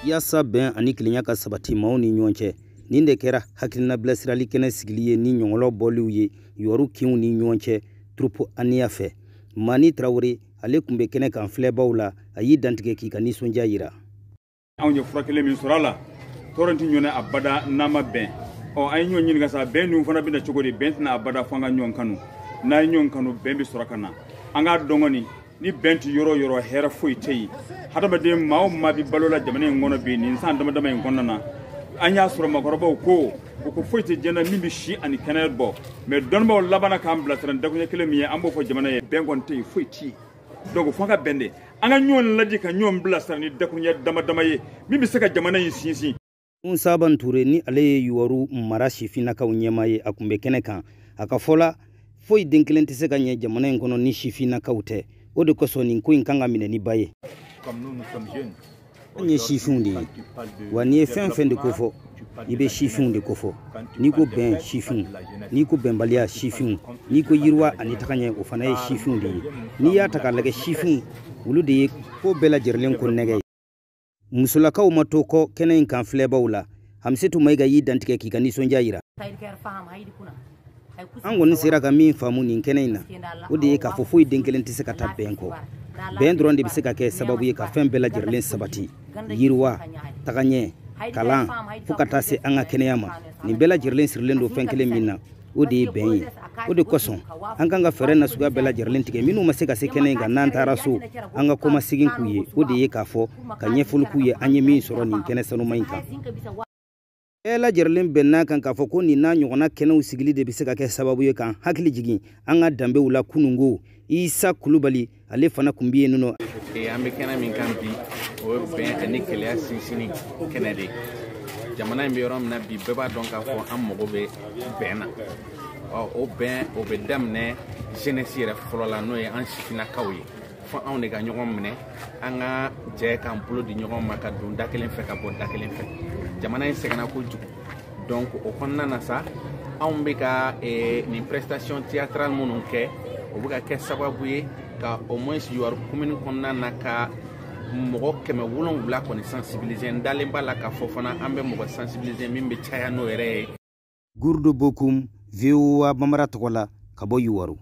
yasa ben ani kilenya ka sabati mauni nyonche ninde kera hakilina bilasirali kene sigiliye ni nyongolo boliuye yoru kiu ni nyonche trupo ania fe Mani Traoré ale kumbe kene kan flebawla ayi dantige ki kan nisonja yira anyo furakele min surala toranti nyone abada nama ben o ay nyon nyin gasa ben dum fana binda chogodi ben na abada fanga nyon kanu na nyon kanu ben bi surakana anga dongoni ni benti yoro hera foi tei hada bade maw mabi balola jamane ngono be ni san dama dama ngonna na anya sura makorobo ko foi te jena mimbi shi ani kanet bo me donbo labana kam blatran da ko nyekele mi ambo fo jamane bengon tei foi ti donc fanga bende anga nyon laji ka nyon blastan ni da ko nya dama dama ye mimbi saka jamane yi sinsi un saban ture ni ale yuwaru marashi fina ka unyema ye akumbe kene kan akafola foi denkelente seka nya jamane ngono ni shifina ka ute o de kosoni ko inkanga mine ni baye comme nous sommes jeunes ni shifundi wani fen de kofo ibe shifundi kofo ni ko ben shifun ni ko ben balia shifun ni ko yirwa ani takanye o fana shifundi ni ya takalage shifun wulude ko bela jerlen ko nege musula ka o matoko kenen kan flebawla hamsetu maiga yidantike kikani sonjaira ango ni sira ka min famu ni kenena odi ka fofo denkelenti se ka tabenko ben dronde bi se ka ke sababu ye ka fen bela jerlen sabati yirwa takanye kalan fukata se anga keneyama ni bela jerlen sirlendo fenkele minna odi ben odi koson anga nga fere na suga bela jerlen tike minu maseka se kenenga nan taraso anga koma sigin kuye odi ye ka fo ka nyeful kuye anye min soro ni kenesanu mainka ela jerlen benna kan ka foko ni na nyona kenu sigili de biseka ke sababu ye kan hakili jigi anga dambe wula kunungo Isa Kulubali ale fana kumbiye nuno ambe kana min kampi o ben ani kele sinsini kenede jamana mbe rom na bi beba donc afo am mogo be bena o ben o be damne jeunesse re folola no e an sifina kawye fo on ne ga nyogom mene anga je kan polo di nyogom maka dun dakelen fe ka bo dakelen fe jamana en segana ko jugu donc o konna na sa ambe ka ni prestation théâtrale mononke o buka ke sababu ye ka au moins yuar commune konna na ka mogo keme wulon wula ko ni sensibiliser ndalemba la ka fofana ambe mogo sensibiliser mimbe chaya no ere GOURDO BOCOUM VOA Bambara tokola kabo YOUWAROU